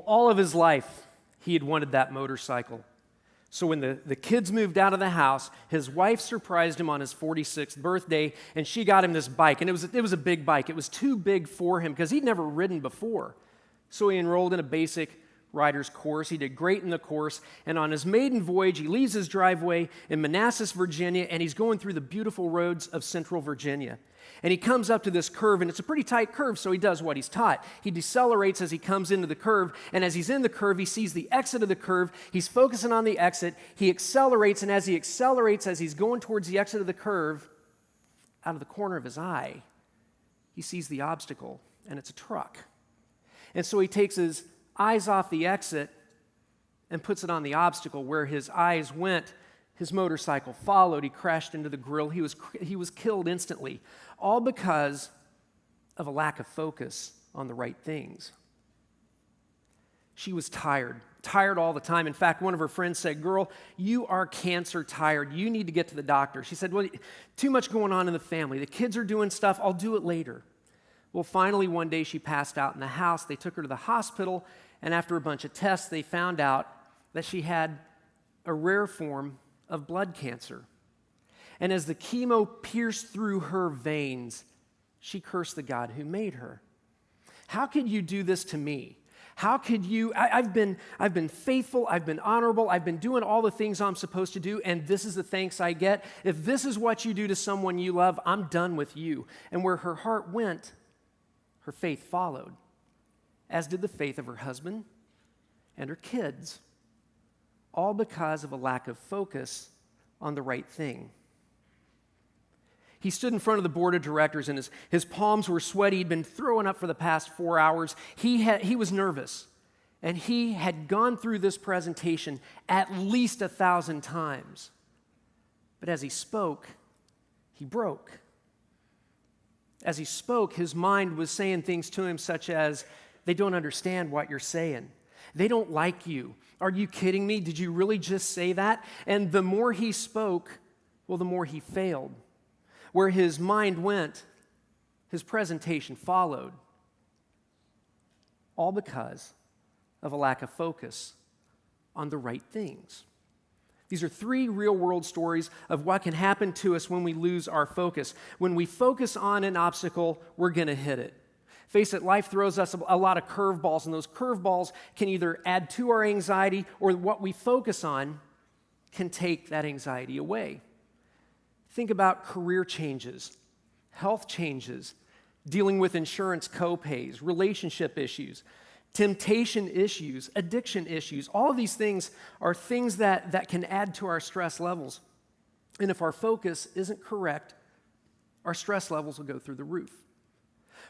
Well, all of his life, he had wanted that motorcycle. So when the kids moved out of the house, his wife surprised him on his 46th birthday, and she got him this bike. And it was a big bike. It was too big for him because he'd never ridden before. So he enrolled in a basic rider's course. He did great in the course. And on his maiden voyage, he leaves his driveway in Manassas, Virginia, and he's going through the beautiful roads of central Virginia. And he comes up to this curve, and it's a pretty tight curve, so he does what he's taught. He decelerates as he comes into the curve, and as he's in the curve, he sees the exit of the curve. He's focusing on the exit. He accelerates, and as he accelerates, as he's going towards the exit of the curve, out of the corner of his eye, he sees the obstacle, and it's a truck. And so he takes his eyes off the exit and puts it on the obstacle. Where his eyes went, his motorcycle followed. He crashed into the grill. He was killed instantly, all because of a lack of focus on the right things. She was tired all the time. In fact, one of her friends said, "Girl, you are cancer tired. You need to get to the doctor." She said, "Well, too much going on in the family. The kids are doing stuff. I'll do it later." Well, finally, one day she passed out in the house. They took her to the hospital, and after a bunch of tests, they found out that she had a rare form of blood cancer. And as the chemo pierced through her veins, she cursed the God who made her. "How could you do this to me? How could you? I've been faithful, I've been honorable, I've been doing all the things I'm supposed to do, and this is the thanks I get. If this is what you do to someone you love, I'm done with you." And where her heart went, her faith followed, as did the faith of her husband and her kids, all because of a lack of focus on the right thing. He stood in front of the board of directors, and his palms were sweaty. He'd been throwing up for the past 4 hours. He was nervous, and he had gone through this presentation at least 1,000 times. But as he spoke, he broke. As he spoke, his mind was saying things to him such as, "They don't understand what you're saying. They don't like you. Are you kidding me? Did you really just say that?" And the more he spoke, well, the more he failed. Where his mind went, his presentation followed. All because of a lack of focus on the right things. These are 3 real-world stories of what can happen to us when we lose our focus. When we focus on an obstacle, we're going to hit it. Face it, life throws us a lot of curveballs, and those curveballs can either add to our anxiety, or what we focus on can take that anxiety away. Think about career changes, health changes, dealing with insurance co-pays, relationship issues, temptation issues, addiction issues. All of these things are things that can add to our stress levels. And if our focus isn't correct, our stress levels will go through the roof.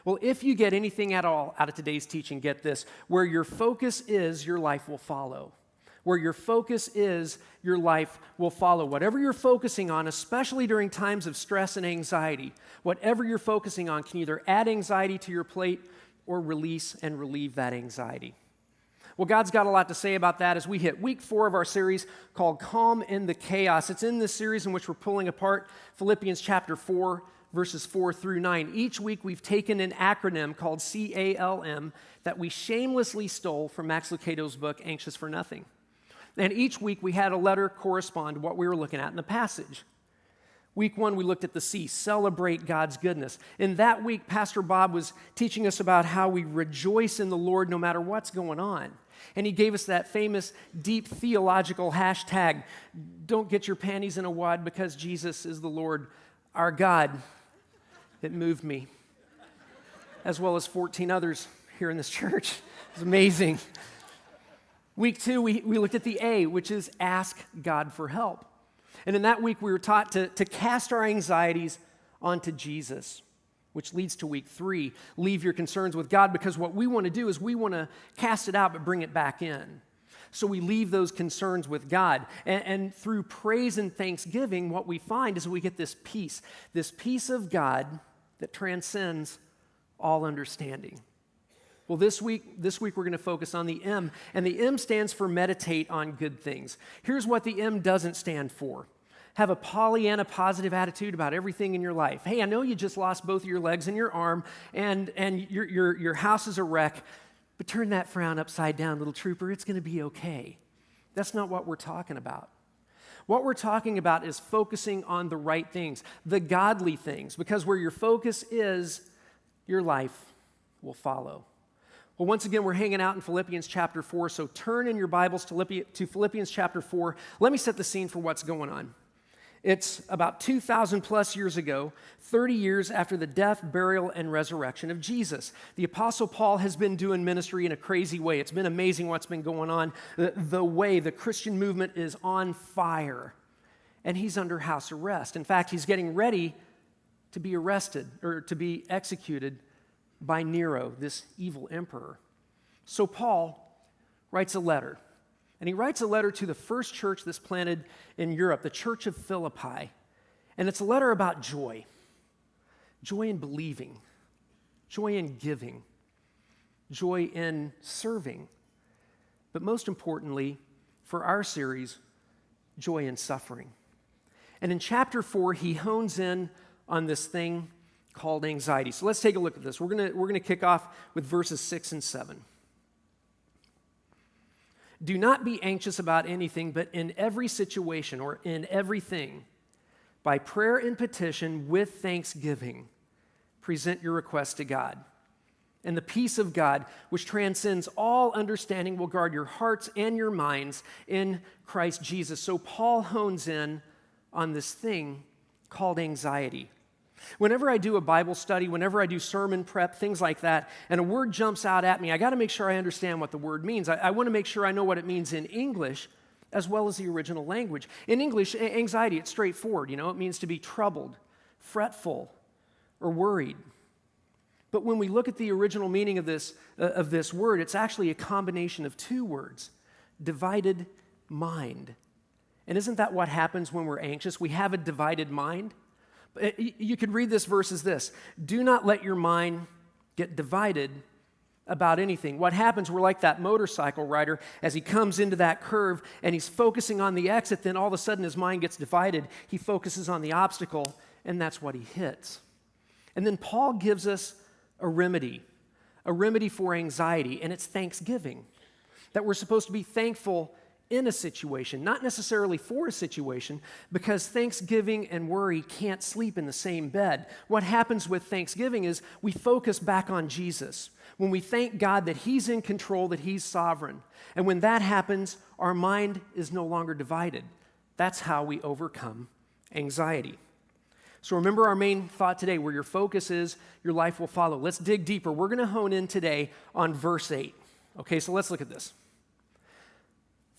Well, if you get anything at all out of today's teaching, get this: where your focus is, your life will follow. Where your focus is, your life will follow. Whatever you're focusing on, especially during times of stress and anxiety, whatever you're focusing on can either add anxiety to your plate or release and relieve that anxiety. Well, God's got a lot to say about that as we hit week 4 of our series called Calm in the Chaos. It's in this series in which we're pulling apart Philippians chapter 4, verses 4 through 9. Each week we've taken an acronym called C.A.L.M. that we shamelessly stole from Max Lucado's book, Anxious for Nothing. And each week we had a letter correspond to what we were looking at in the passage. Week 1, we looked at the C, celebrate God's goodness. In that week, Pastor Bob was teaching us about how we rejoice in the Lord no matter what's going on. And he gave us that famous deep theological hashtag, "Don't get your panties in a wad because Jesus is the Lord our God." It moved me, as well as 14 others here in this church. It was amazing. Week 2, we looked at the A, which is ask God for help. And in that week, we were taught to cast our anxieties onto Jesus, which leads to week 3, leave your concerns with God, because what we want to do is we want to cast it out but bring it back in. So we leave those concerns with God. And through praise and thanksgiving, what we find is we get this peace of God that transcends all understanding. Well, this week we're going to focus on the M, and the M stands for meditate on good things. Here's what the M doesn't stand for. Have a Pollyanna positive attitude about everything in your life. Hey, I know you just lost both of your legs and your arm, and your house is a wreck, But turn that frown upside down, little trooper. It's going to be okay. That's not what we're talking about. What we're talking about is focusing on the right things, the godly things, because where your focus is, your life will follow. Well, once again, we're hanging out in Philippians chapter 4, so turn in your Bibles to Philippians chapter 4. Let me set the scene for what's going on. It's about 2,000 plus years ago, 30 years after the death, burial, and resurrection of Jesus. The Apostle Paul has been doing ministry in a crazy way. It's been amazing what's been going on. The Christian movement is on fire, and he's under house arrest. In fact, he's getting ready to be arrested or to be executed by Nero, this evil emperor. So Paul writes a letter. And he writes a letter to the first church that's planted in Europe, the church of Philippi. And it's a letter about joy. Joy in believing. Joy in giving. Joy in serving. But most importantly, for our series, joy in suffering. And in chapter 4, he hones in on this thing called anxiety. So let's take a look at this. We're gonna kick off with verses 6 and 7. Do not be anxious about anything, but in every situation or in everything, by prayer and petition with thanksgiving, present your requests to God. And the peace of God, which transcends all understanding, will guard your hearts and your minds in Christ Jesus. So Paul hones in on this thing called anxiety. Whenever I do a Bible study, whenever I do sermon prep, things like that, and a word jumps out at me, I got to make sure I understand what the word means. I want to make sure I know what it means in English as well as the original language. In English, anxiety, it's straightforward. It means to be troubled, fretful, or worried. But when we look at the original meaning of this word, it's actually a combination of two words, divided mind. And isn't that what happens when we're anxious? We have a divided mind. You could read this verse as this: do not let your mind get divided about anything. What happens, we're like that motorcycle rider as he comes into that curve and he's focusing on the exit, then all of a sudden his mind gets divided. He focuses on the obstacle, and that's what he hits. And then Paul gives us a remedy for anxiety, and it's thanksgiving. That we're supposed to be thankful in a situation, not necessarily for a situation, because thanksgiving and worry can't sleep in the same bed. What happens with thanksgiving is we focus back on Jesus. When we thank God that He's in control, that He's sovereign. And when that happens, our mind is no longer divided. That's how we overcome anxiety. So remember our main thought today: where your focus is, your life will follow. Let's dig deeper. We're going to hone in today on verse 8. Okay, so let's look at this.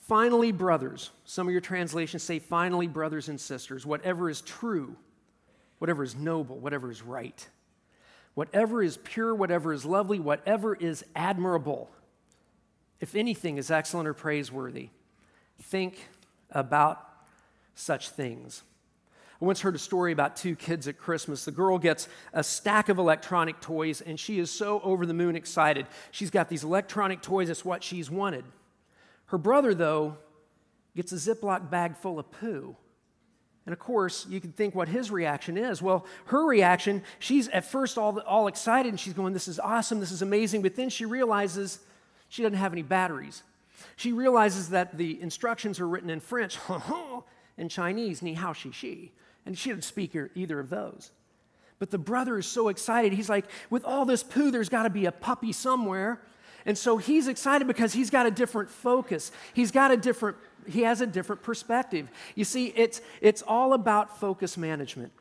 Finally, brothers, some of your translations say, finally, brothers and sisters, whatever is true, whatever is noble, whatever is right, whatever is pure, whatever is lovely, whatever is admirable, if anything is excellent or praiseworthy, think about such things. I once heard a story about two kids at Christmas. The girl gets a stack of electronic toys, and she is so over the moon excited. She's got these electronic toys. It's what she's wanted. Her brother, though, gets a Ziploc bag full of poo. And of course, you can think what his reaction is. Well, her reaction, she's at first all excited, and she's going, this is awesome, this is amazing, but then she realizes she doesn't have any batteries. She realizes that the instructions are written in French, and Chinese, ni hao shi shi, and she didn't speak either of those. But the brother is so excited, he's like, with all this poo, there's got to be a puppy somewhere. And so he's excited because he's got a different focus. He has a different perspective. You see, it's all about focus management.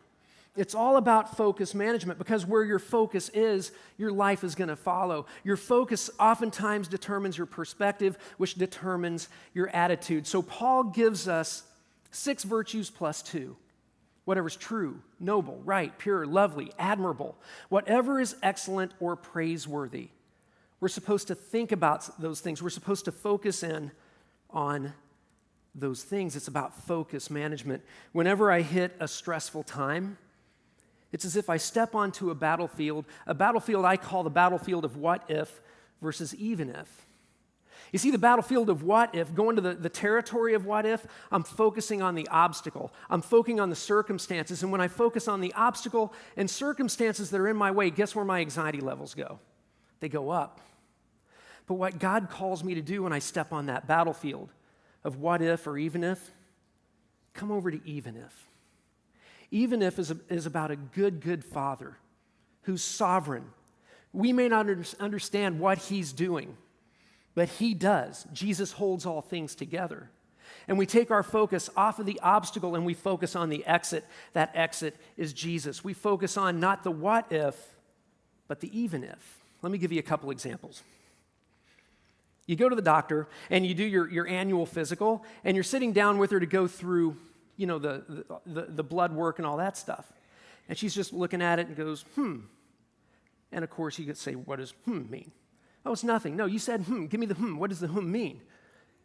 It's all about focus management, because where your focus is, your life is going to follow. Your focus oftentimes determines your perspective, which determines your attitude. So Paul gives us 6 virtues plus 2. Whatever's true, noble, right, pure, lovely, admirable, whatever is excellent or praiseworthy. We're supposed to think about those things. We're supposed to focus in on those things. It's about focus management. Whenever I hit a stressful time, it's as if I step onto a battlefield I call the battlefield of what if versus even if. You see, the battlefield of what if, going to the territory of what if, I'm focusing on the obstacle. I'm focusing on the circumstances. And when I focus on the obstacle and circumstances that are in my way, guess where my anxiety levels go? They go up. But what God calls me to do when I step on that battlefield of what if or even if, come over to even if. Even if is about a good Father who's sovereign. We may not understand what he's doing, but he does. Jesus holds all things together. And we take our focus off of the obstacle and we focus on the exit. That exit is Jesus. We focus on not the what if, but the even if. Let me give you a couple examples. You go to the doctor and you do your annual physical, and you're sitting down with her to go through, the blood work and all that stuff. And she's just looking at it and goes, And of course you could say, what does mean? Oh, it's nothing. No, you said give me the What does the mean?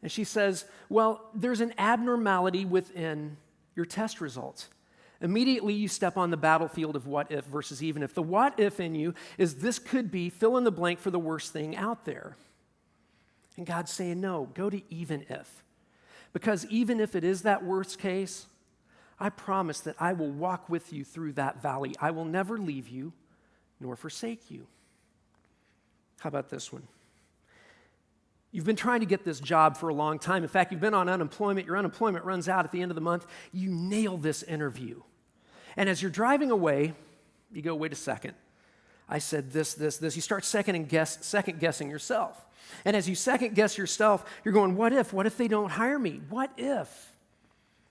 And she says, well, there's an abnormality within your test results. Immediately you step on the battlefield of what if versus even if. The what if in you is this could be fill in the blank for the worst thing out there. And God's saying, no, go to even if. Because even if it is that worst case, I promise that I will walk with you through that valley. I will never leave you nor forsake you. How about this one? You've been trying to get this job for a long time. In fact, you've been on unemployment. Your unemployment runs out at the end of the month. You nail this interview. And as you're driving away, you go, wait a second. I said this. You start second guessing yourself. And as you second guess yourself, you're going, what if? What if they don't hire me? What if?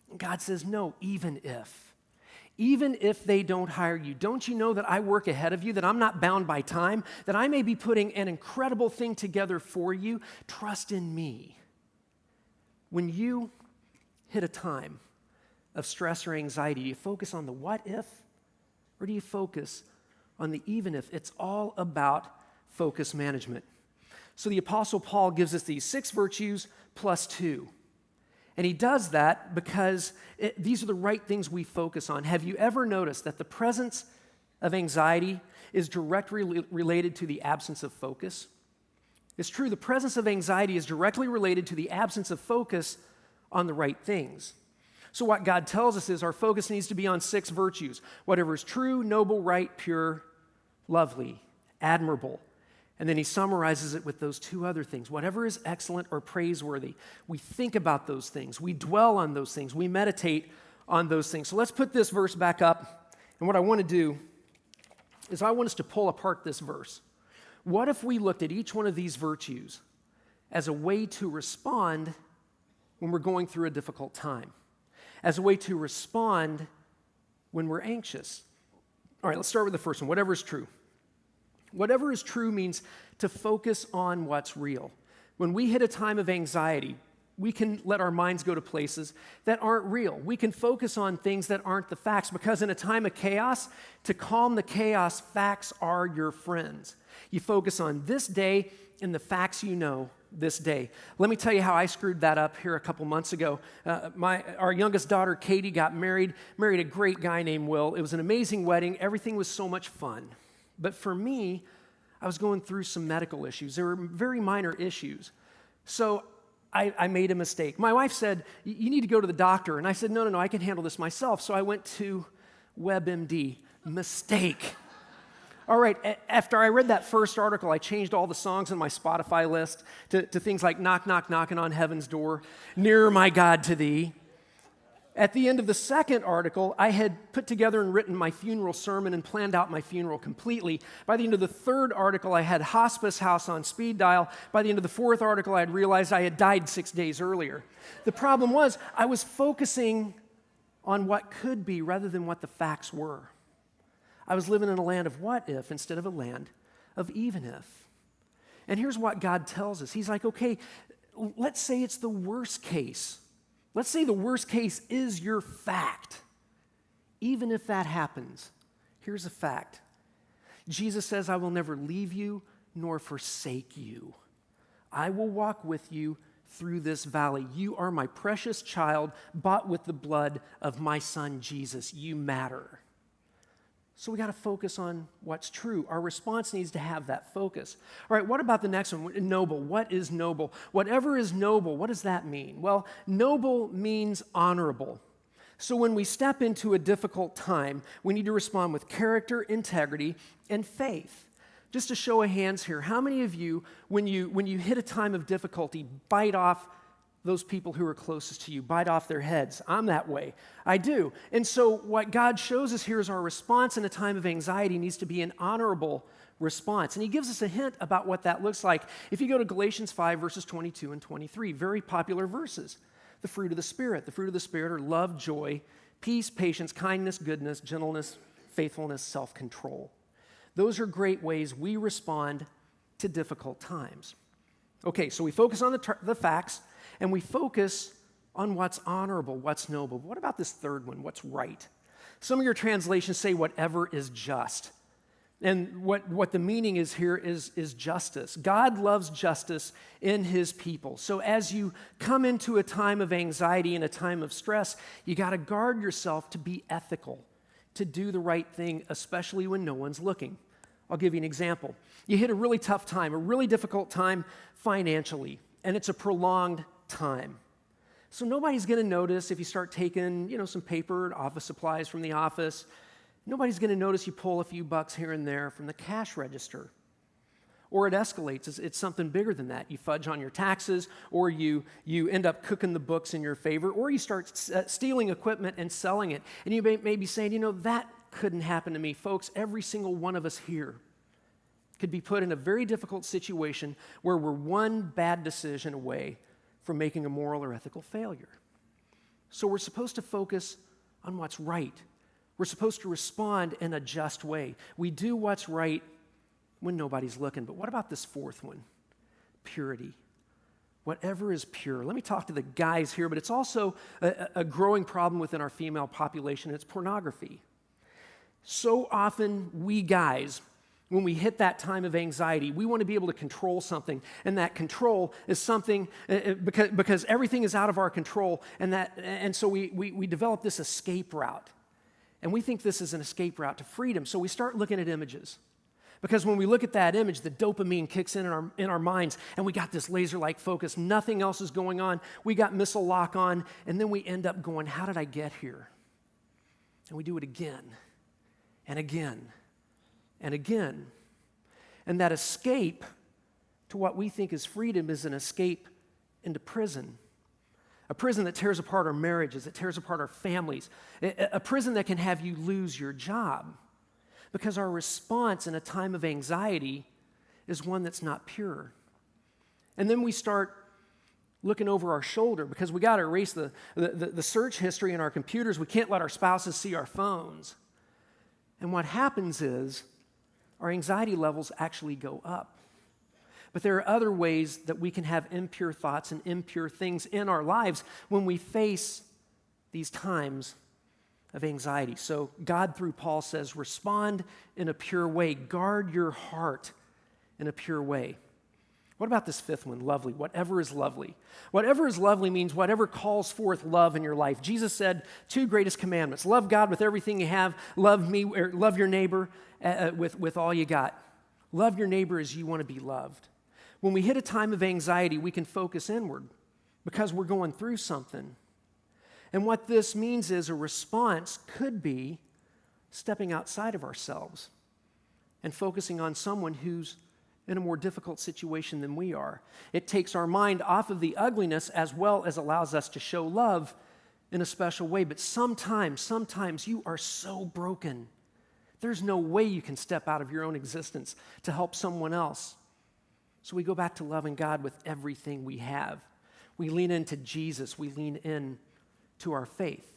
And God says, no, even if. Even if they don't hire you, don't you know that I work ahead of you, that I'm not bound by time, that I may be putting an incredible thing together for you? Trust in me. When you hit a time of stress or anxiety, do you focus on the what if, or do you focus on the even if? It's all about focus management. So the Apostle Paul gives us these 6 virtues plus 2. And he does that because these are the right things we focus on. Have you ever noticed that the presence of anxiety is directly related to the absence of focus? It's true, the presence of anxiety is directly related to the absence of focus on the right things. So what God tells us is our focus needs to be on 6 virtues. Whatever is true, noble, right, pure, lovely, admirable. And then he summarizes it with those 2 other things. Whatever is excellent or praiseworthy, we think about those things. We dwell on those things. We meditate on those things. So let's put this verse back up. And what I want to do is I want us to pull apart this verse. What if we looked at each one of these virtues as a way to respond when we're going through a difficult time? As a way to respond when we're anxious? All right, let's start with the first one. Whatever is true. Whatever is true means to focus on what's real. When we hit a time of anxiety, we can let our minds go to places that aren't real. We can focus on things that aren't the facts, because in a time of chaos, to calm the chaos, facts are your friends. You focus on this day and the facts you know this day. Let me tell you how I screwed that up here a couple months ago. Our youngest daughter, Katie, got married a great guy named Will. It was an amazing wedding. Everything was so much fun. But for me, I was going through some medical issues. They were very minor issues. So I made a mistake. My wife said, you need to go to the doctor. And I said, no, I can handle this myself. So I went to WebMD. Mistake. All right, after I read that first article, I changed all the songs on my Spotify list to things like Knock, Knock, Knocking on Heaven's Door, Nearer My God to Thee. At the end of the second article, I had put together and written my funeral sermon and planned out my funeral completely. By the end of the third article, I had Hospice House on speed dial. By the end of the fourth article, I had realized I had died 6 days earlier. The problem was I was focusing on what could be rather than what the facts were. I was living in a land of what if instead of a land of even if. And here's what God tells us. He's like, okay, let's say it's the worst case. Let's say the worst case is your fact. Even if that happens, here's a fact. Jesus says, I will never leave you nor forsake you. I will walk with you through this valley. You are my precious child, bought with the blood of my son Jesus. You matter. So we got to focus on what's true. Our response needs to have that focus. All right, what about the next one? Noble. What is noble? Whatever is noble, what does that mean? Well, noble means honorable. So when we step into a difficult time, we need to respond with character, integrity, and faith. Just a show of hands here, how many of you, when you hit a time of difficulty, bite off those people who are closest to you, bite off their heads? I'm that way. I do. And so what God shows us here is our response in a time of anxiety needs to be an honorable response. And he gives us a hint about what that looks like. If you go to Galatians 5, verses 22 and 23, very popular verses. The fruit of the Spirit. The fruit of the Spirit are love, joy, peace, patience, kindness, goodness, gentleness, faithfulness, self-control. Those are great ways we respond to difficult times. Okay, so we focus on the facts, and we focus on what's honorable, what's noble. What about this third one, what's right? Some of your translations say whatever is just. And what the meaning is here is justice. God loves justice in his people. So as you come into a time of anxiety and a time of stress, you got to guard yourself to be ethical, to do the right thing, especially when no one's looking. I'll give you an example. You hit a really tough time, a really difficult time financially, and it's a prolonged time. So nobody's going to notice if you start taking, some paper, office supplies from the office. Nobody's going to notice you pull a few bucks here and there from the cash register. Or it escalates. It's something bigger than that. You fudge on your taxes, or you end up cooking the books in your favor, or you start stealing equipment and selling it. And you may be saying, that couldn't happen to me. Folks, every single one of us here could be put in a very difficult situation where we're one bad decision away from making a moral or ethical failure. So we're supposed to focus on what's right. We're supposed to respond in a just way. We do what's right when nobody's looking. But what about this fourth one? Purity. Whatever is pure. Let me talk to the guys here, but it's also a growing problem within our female population. It's pornography. So often we guys, when we hit that time of anxiety, we want to be able to control something, and that control is something because everything is out of our control, and so we develop this escape route. And we think this is an escape route to freedom. So we start looking at images. Because when we look at that image, the dopamine kicks in our minds, and we got this laser-like focus. Nothing else is going on. We got missile lock on, and then we end up going, how did I get here? And we do it again, and again, and again. And that escape to what we think is freedom is an escape into prison. A prison that tears apart our marriages, that tears apart our families. A prison that can have you lose your job. Because our response in a time of anxiety is one that's not pure. And then we start looking over our shoulder because we got to erase the search history in our computers. We can't let our spouses see our phones. And what happens is our anxiety levels actually go up. But there are other ways that we can have impure thoughts and impure things in our lives when we face these times of anxiety. So God, through Paul, says, respond in a pure way. Guard your heart in a pure way. What about this fifth one? Lovely. Whatever is lovely. Whatever is lovely means whatever calls forth love in your life. Jesus said, 2 greatest commandments. Love God with everything you have. Love me, or love your neighbor with all you got. Love your neighbor as you want to be loved. When we hit a time of anxiety, we can focus inward because we're going through something. And what this means is a response could be stepping outside of ourselves and focusing on someone who's in a more difficult situation than we are. It takes our mind off of the ugliness as well as allows us to show love in a special way. But sometimes you are so broken. There's no way you can step out of your own existence to help someone else. So we go back to loving God with everything we have. We lean into Jesus. We lean in to our faith.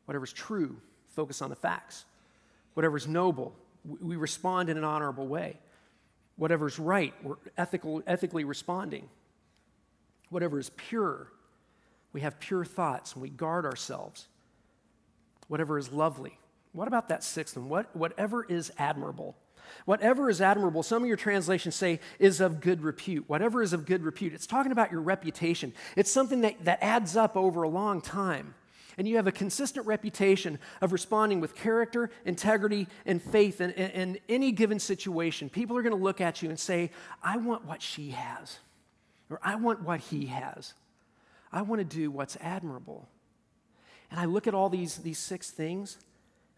Whatever's true, focus on the facts. Whatever's noble, we respond in an honorable way. Whatever's right, we're ethically responding. Whatever is pure, we have pure thoughts and we guard ourselves. Whatever is lovely. What about that sixth one? Whatever is admirable. Whatever is admirable, some of your translations say, is of good repute. Whatever is of good repute. It's talking about your reputation. It's something that adds up over a long time. And you have a consistent reputation of responding with character, integrity, and faith in any given situation. People are going to look at you and say, I want what she has, or I want what he has. I want to do what's admirable. And I look at all these 6 things,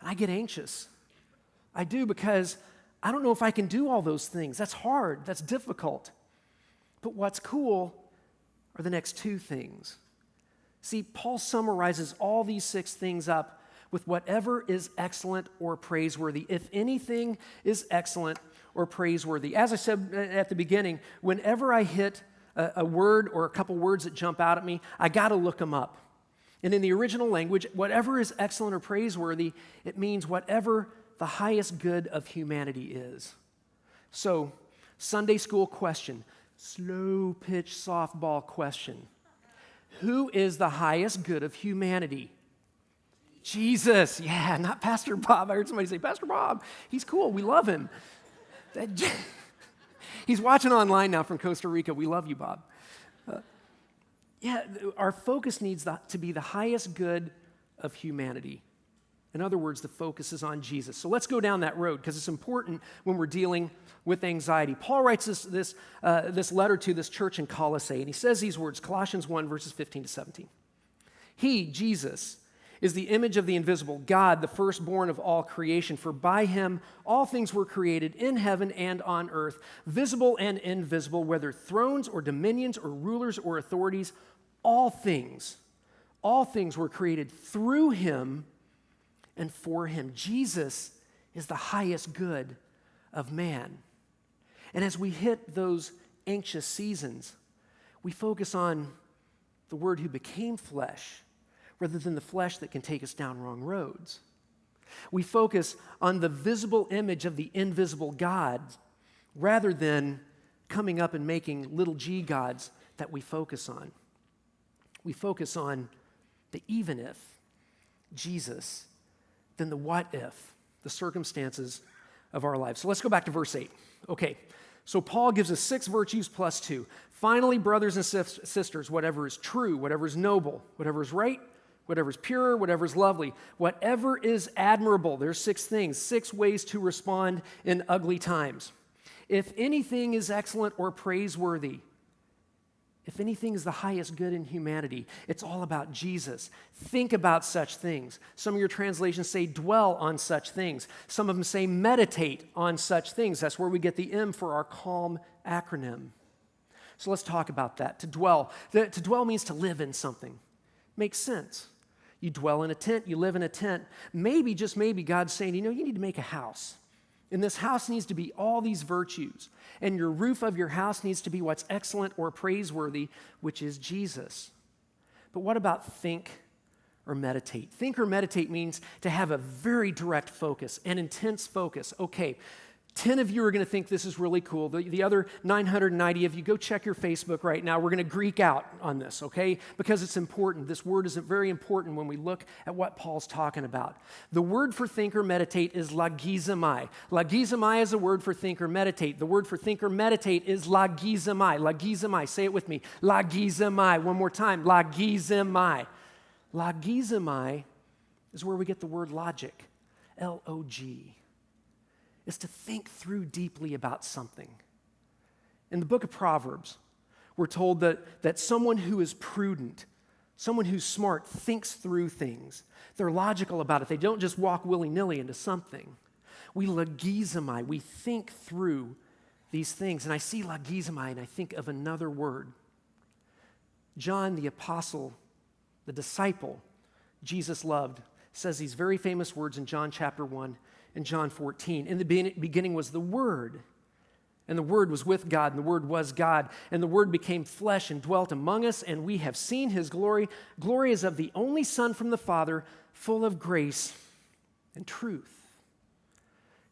and I get anxious. I do, because I don't know if I can do all those things. That's hard. That's difficult. But what's cool are the next two things. See, Paul summarizes all these 6 things up with whatever is excellent or praiseworthy. If anything is excellent or praiseworthy. As I said at the beginning, whenever I hit a word or a couple words that jump out at me, I got to look them up. And in the original language, whatever is excellent or praiseworthy, it means whatever the highest good of humanity is. So, Sunday school question, slow pitch softball question. Who is the highest good of humanity? Jesus. Yeah, not Pastor Bob. I heard somebody say, Pastor Bob, he's cool. We love him. He's watching online now from Costa Rica. We love you, Bob. Our focus needs to be the highest good of humanity. In other words, the focus is on Jesus. So let's go down that road because it's important when we're dealing with anxiety. Paul writes this letter to this church in Colossae, and he says these words, Colossians 1, verses 15 to 17. He, Jesus, is the image of the invisible God, the firstborn of all creation. For by him all things were created in heaven and on earth, visible and invisible, whether thrones or dominions or rulers or authorities, all things were created through him and for him. Jesus is the highest good of man. And as we hit those anxious seasons, we focus on the Word who became flesh rather than the flesh that can take us down wrong roads. We focus on the visible image of the invisible God rather than coming up and making little g gods that we focus on. We focus on the even if, Jesus, then the what if, the circumstances of our lives. So let's go back to verse 8. Okay, so Paul gives us 6 virtues plus 2. Finally, brothers and sisters, whatever is true, whatever is noble, whatever is right, whatever is pure, whatever is lovely, whatever is admirable. There's 6 things, 6 ways to respond in ugly times. If anything is excellent or praiseworthy, if anything is the highest good in humanity, it's all about Jesus. Think about such things. Some of your translations say dwell on such things. Some of them say meditate on such things. That's where we get the M for our CALM acronym. So let's talk about that. To dwell. To dwell means to live in something. Makes sense. You dwell in a tent, you live in a tent. Maybe, just maybe, God's saying, you need to make a house. And this house needs to be all these virtues. And your roof of your house needs to be what's excellent or praiseworthy, which is Jesus. But what about think or meditate? Think or meditate means to have a very direct focus, an intense focus. Okay, 10 of you are going to think this is really cool. The other 990 of you, go check your Facebook right now. We're going to Greek out on this, okay? Because it's important. This word is very important when we look at what Paul's talking about. The word for think or meditate is lagizomai. Lagizomai is a word for think or meditate. The word for think or meditate is lagizomai. Lagizomai. Say it with me. Lagizomai. One more time. Lagizomai. Lagizomai is where we get the word logic. L-O-G. Is to think through deeply about something. In the book of Proverbs, we're told that someone who is prudent, someone who's smart, thinks through things. They're logical about it. They don't just walk willy-nilly into something. We lagizomai, we think through these things. And I see lagizomai and I think of another word. John the apostle, the disciple Jesus loved, says these very famous words in John chapter 1 and John 14. In the beginning was the Word, and the Word was with God, and the Word was God, and the Word became flesh and dwelt among us, and we have seen His glory. Glory is of the only Son from the Father, full of grace and truth.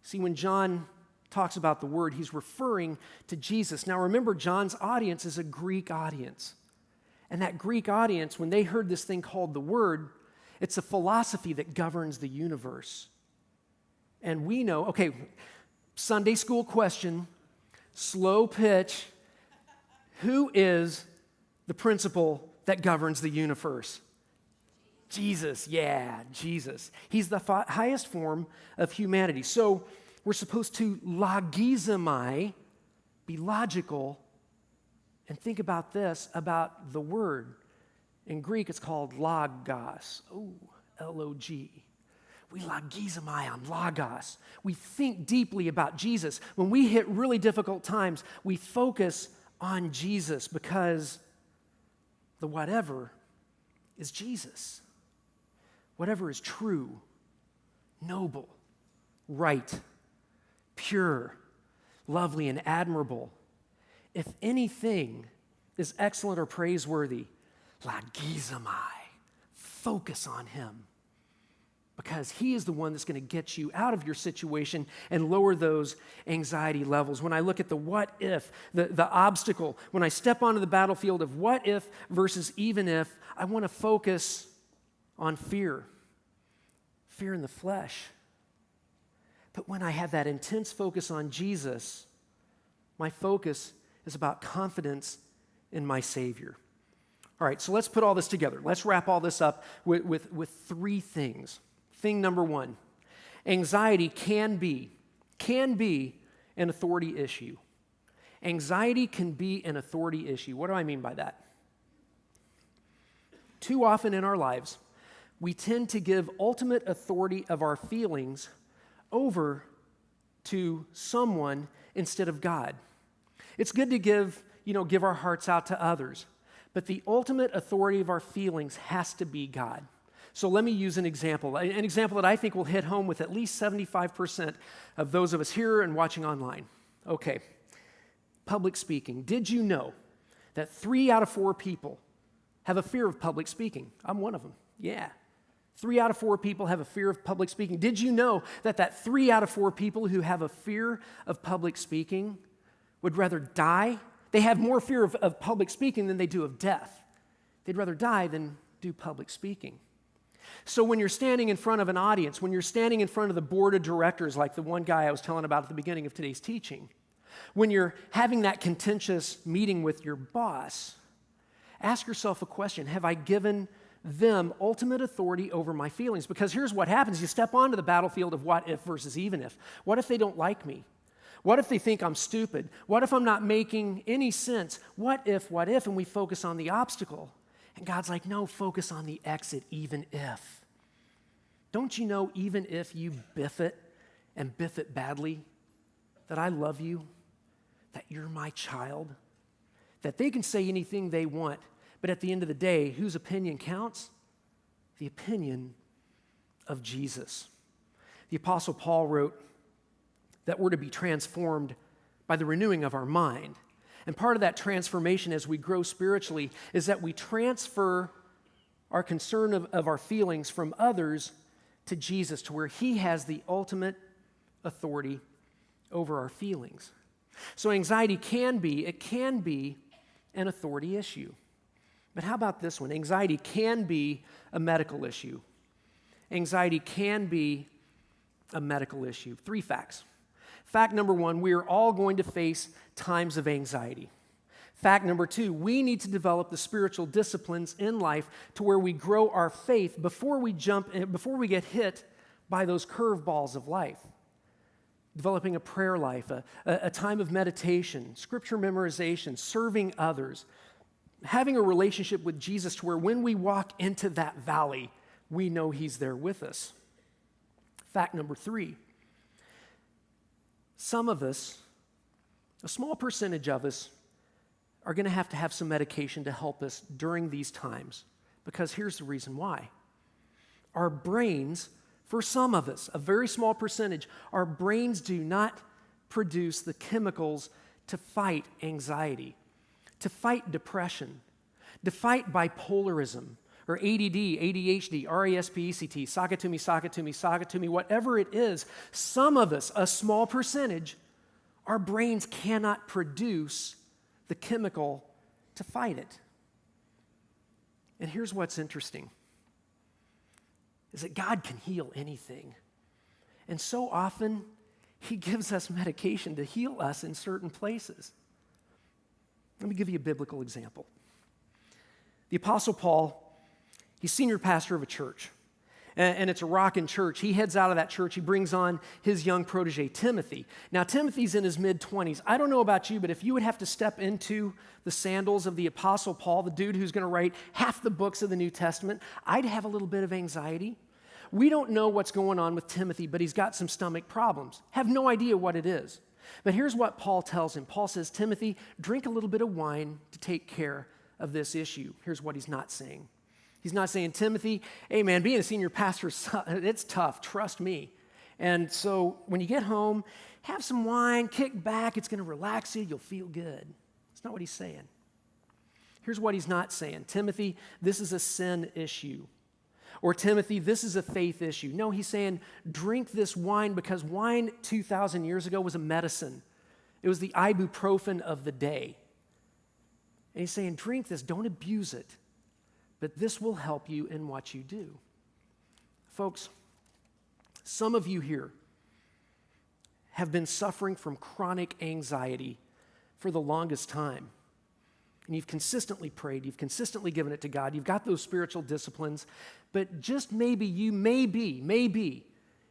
See, when John talks about the Word, he's referring to Jesus. Now remember, John's audience is a Greek audience. And that Greek audience, when they heard this thing called the Word, it's a philosophy that governs the universe. And we know, okay, Sunday school question, slow pitch, who is the principle that governs the universe? Jesus, yeah, Jesus. He's the highest form of humanity. So we're supposed to logizomai, be logical, and think about this, about the word. In Greek, it's called logos, L-O-G. we logizomai on logos. We think deeply about Jesus. When we hit really difficult times, we focus on Jesus because the whatever is Jesus. Whatever is true, noble, right, pure, lovely, and admirable. If anything is excellent or praiseworthy, logizomai, focus on him. Because he is the one that's going to get you out of your situation and lower those anxiety levels. When I look at the what if, the obstacle, when I step onto the battlefield of what if versus even if, I want to focus on fear in the flesh. But when I have that intense focus on Jesus, my focus is about confidence in my Savior. All right, so let's put all this together. Let's wrap all this up with three things. Thing number one, anxiety can be an authority issue. Anxiety can be an authority issue. What do I mean by that? Too often in our lives, we tend to give ultimate authority of our feelings over to someone instead of God. It's good to give our hearts out to others, but the ultimate authority of our feelings has to be God. So let me use an example that I think will hit home with at least 75% of those of us here and watching online. Okay, public speaking. Did you know that 3 out of 4 people have a fear of public speaking? I'm one of them, yeah. 3 out of 4 people have a fear of public speaking. Did you know that 3 out of 4 people who have a fear of public speaking would rather die? They have more fear of public speaking than they do of death. They'd rather die than do public speaking. So when you're standing in front of an audience, when you're standing in front of the board of directors, like the one guy I was telling about at the beginning of today's teaching, when you're having that contentious meeting with your boss, ask yourself a question: have I given them ultimate authority over my feelings? Because here's what happens. You step onto the battlefield of what if versus even if. What if they don't like me? What if they think I'm stupid? What if I'm not making any sense? What if? And we focus on the obstacle. And God's like, no, focus on the exit, even if. Don't you know, even if you biff it and biff it badly, that I love you, that you're my child, that they can say anything they want, but at the end of the day, whose opinion counts? The opinion of Jesus. The Apostle Paul wrote that we're to be transformed by the renewing of our mind. And part of that transformation as we grow spiritually is that we transfer our concern of our feelings from others to Jesus, to where he has the ultimate authority over our feelings. So anxiety can be an authority issue. But how about this one? Anxiety can be a medical issue. Anxiety can be a medical issue. 3 facts. Fact number 1, we are all going to face times of anxiety. Fact number 2, we need to develop the spiritual disciplines in life to where we grow our faith before we get hit by those curveballs of life. Developing a prayer life, a time of meditation, scripture memorization, serving others, having a relationship with Jesus to where when we walk into that valley, we know he's there with us. Fact number 3, some of us, a small percentage of us, are going to have some medication to help us during these times. Because here's the reason why. Our brains, for some of us, a very small percentage, our brains do not produce the chemicals to fight anxiety, to fight depression, to fight bipolarism, or ADD, ADHD, RESPECT, Sakatumi, whatever it is. Some of us, a small percentage, our brains cannot produce the chemical to fight it. And here's what's interesting, is that God can heal anything. And so often, he gives us medication to heal us in certain places. Let me give you a biblical example. The Apostle Paul, he's senior pastor of a church, and it's a rockin' church. He heads out of that church. He brings on his young protege, Timothy. Now, Timothy's in his mid-20s. I don't know about you, but if you would have to step into the sandals of the Apostle Paul, the dude who's going to write half the books of the New Testament, I'd have a little bit of anxiety. we don't know what's going on with Timothy, but he's got some stomach problems. Have no idea what it is. But here's what Paul tells him. Paul says, Timothy, drink a little bit of wine to take care of this issue. Here's what he's not saying. He's not saying, Timothy, hey man, being a senior pastor, it's tough, trust me. And so when you get home, have some wine, kick back, it's going to relax you, you'll feel good. That's not what he's saying. Here's what he's not saying. Timothy, this is a sin issue. Or Timothy, this is a faith issue. No, he's saying, drink this wine because wine 2,000 years ago was a medicine. It was the ibuprofen of the day. And he's saying, drink this, don't abuse it, but this will help you in what you do. Folks, some of you here have been suffering from chronic anxiety for the longest time. And you've consistently prayed, you've consistently given it to God, you've got those spiritual disciplines, but just maybe you may be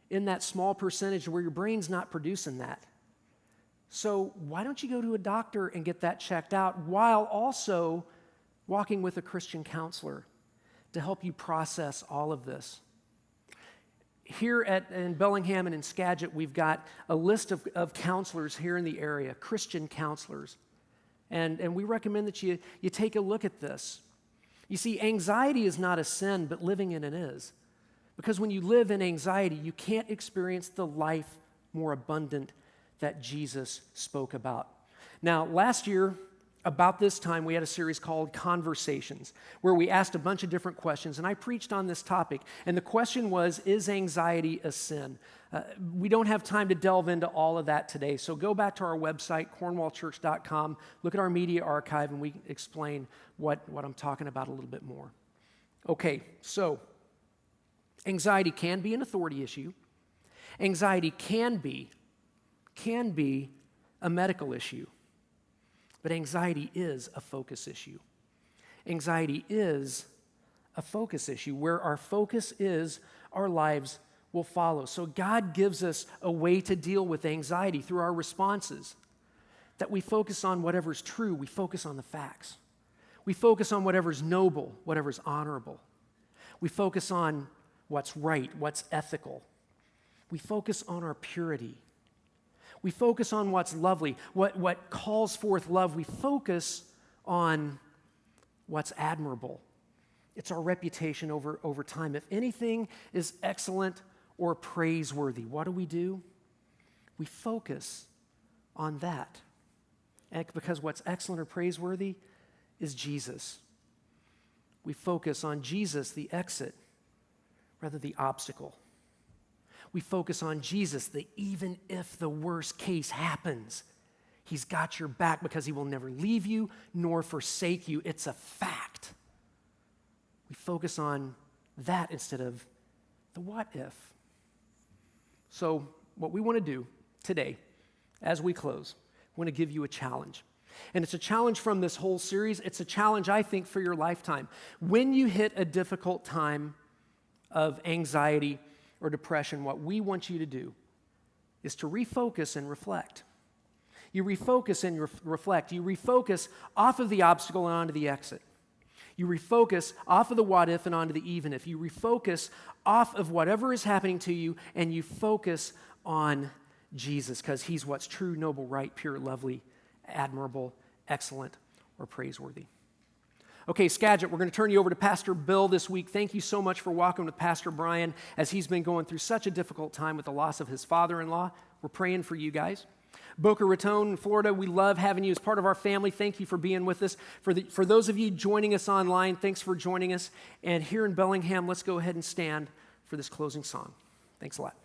in that small percentage where your brain's not producing that. So why don't you go to a doctor and get that checked out while also walking with a Christian counselor to help you process all of this? Here in Bellingham and in Skagit, we've got a list of counselors here in the area, Christian counselors. And we recommend that you take a look at this. You see, anxiety is not a sin, but living in it is. Because when you live in anxiety, you can't experience the life more abundant that Jesus spoke about. Now, last year, about this time, we had a series called Conversations, where we asked a bunch of different questions, and I preached on this topic. And the question was, is anxiety a sin? We don't have time to delve into all of that today, so go back to our website, cornwallchurch.com, look at our media archive, and we explain what I'm talking about a little bit more. Okay, so anxiety can be an authority issue. Anxiety can be a medical issue. But anxiety is a focus issue. Anxiety is a focus issue. Where our focus is, our lives will follow. So God gives us a way to deal with anxiety through our responses. That we focus on whatever's true. We focus on the facts. We focus on whatever's noble, whatever's honorable. We focus on what's right, what's ethical. We focus on our purity. We focus on what's lovely, what calls forth love. We focus on what's admirable. It's our reputation over time. If anything is excellent or praiseworthy, what do? We focus on that. And because what's excellent or praiseworthy is Jesus. We focus on Jesus, the exit, rather the obstacle. We focus on Jesus, that even if the worst case happens, he's got your back because he will never leave you nor forsake you. It's a fact. We focus on that instead of the what if. So what we want to do today, as we close, we want to give you a challenge. And it's a challenge from this whole series. It's a challenge, I think, for your lifetime. When you hit a difficult time of anxiety or depression, what we want you to do is to refocus and reflect. You refocus and reflect. You refocus off of the obstacle and onto the exit. You refocus off of the what if and onto the even if. You refocus off of whatever is happening to you and you focus on Jesus because he's what's true, noble, right, pure, lovely, admirable, excellent, or praiseworthy. Okay, Skagit, we're going to turn you over to Pastor Bill this week. Thank you so much for walking with Pastor Brian as he's been going through such a difficult time with the loss of his father-in-law. We're praying for you guys. Boca Raton, Florida, we love having you as part of our family. Thank you for being with us. For those of you joining us online, thanks for joining us. And here in Bellingham, let's go ahead and stand for this closing song. Thanks a lot.